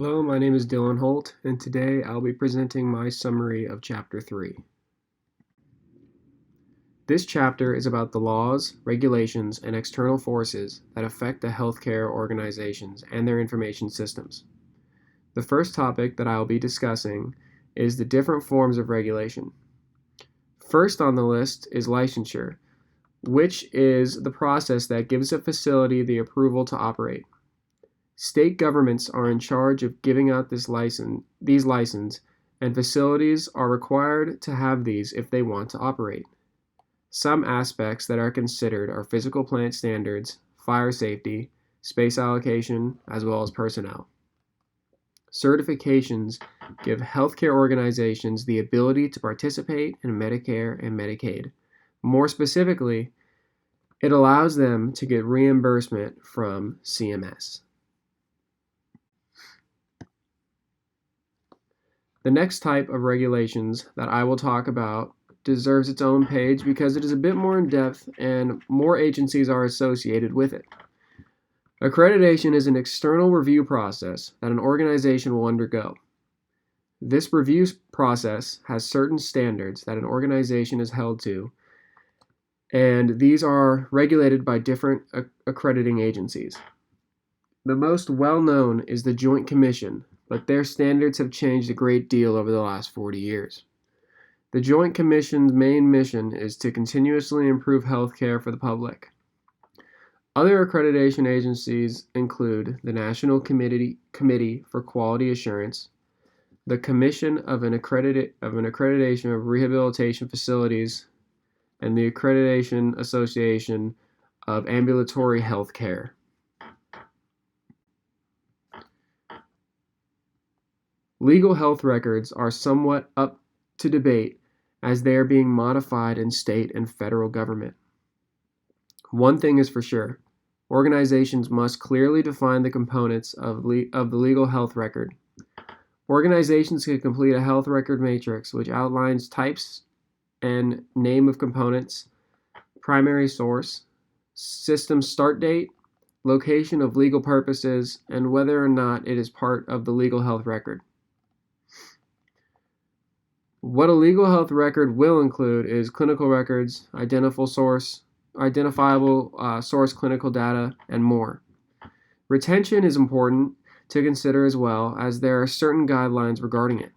Hello, my name is Dylan Holt, and today I'll be presenting my summary of Chapter 3. This chapter is about the laws, regulations, and external forces that affect the healthcare organizations and their information systems. The first topic that I'll be discussing is the different forms of regulation. First on the list is licensure, which is the process that gives a facility the approval to operate. State governments are in charge of giving out these licenses, and facilities are required to have these if they want to operate. Some aspects that are considered are physical plant standards, fire safety, space allocation, as well as personnel. Certifications give healthcare organizations the ability to participate in Medicare and Medicaid. More specifically, it allows them to get reimbursement from CMS. The next type of regulations that I will talk about deserves its own page because it is a bit more in depth and more agencies are associated with it. Accreditation is an external review process that an organization will undergo. This review process has certain standards that an organization is held to, and these are regulated by different accrediting agencies. The most well-known is the Joint Commission, but their standards have changed a great deal over the last 40 years. The Joint Commission's main mission is to continuously improve healthcare for the public. Other accreditation agencies include the National Committee for Quality Assurance, the Commission of an Accreditation of Rehabilitation Facilities, and the Accreditation Association of Ambulatory Health Care. Legal health records are somewhat up to debate as they are being modified in state and federal government. One thing is for sure, organizations must clearly define the components of the legal health record. Organizations can complete a health record matrix which outlines types and name of components, primary source, system start date, location of legal purposes, and whether or not it is part of the legal health record. What a legal health record will include is clinical records, identifiable source clinical data, and more. Retention is important to consider as well, as there are certain guidelines regarding it.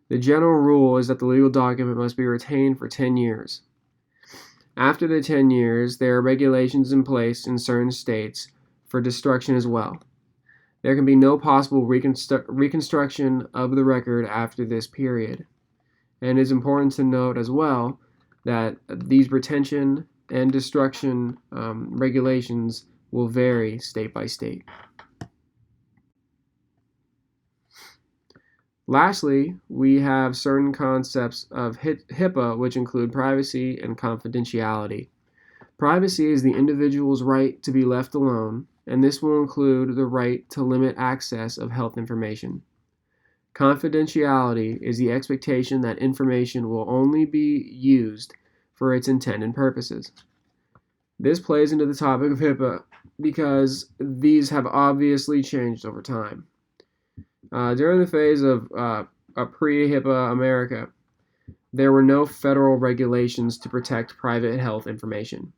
The general rule is that the legal document must be retained for 10 years. After the 10 years, there are regulations in place in certain states for destruction as well. There can be no possible reconstruction of the record after this period. And it is important to note as well that these retention and destruction regulations will vary state by state. Lastly, we have certain concepts of HIPAA, which include privacy and confidentiality. Privacy is the individual's right to be left alone, and this will include the right to limit access of health information. Confidentiality is the expectation that information will only be used for its intended purposes. This plays into the topic of HIPAA because these have obviously changed over time. During the phase of a pre-HIPAA America, there were no federal regulations to protect private health information.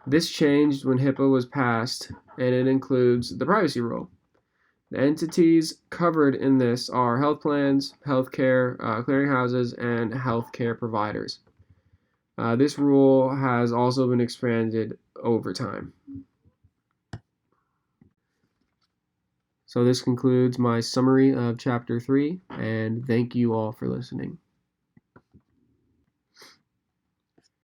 This changed when HIPAA was passed, and it includes the privacy rule. The entities covered in this are health plans, healthcare clearinghouses, and healthcare providers. This rule has also been expanded over time. So this concludes my summary of Chapter 3, and thank you all for listening.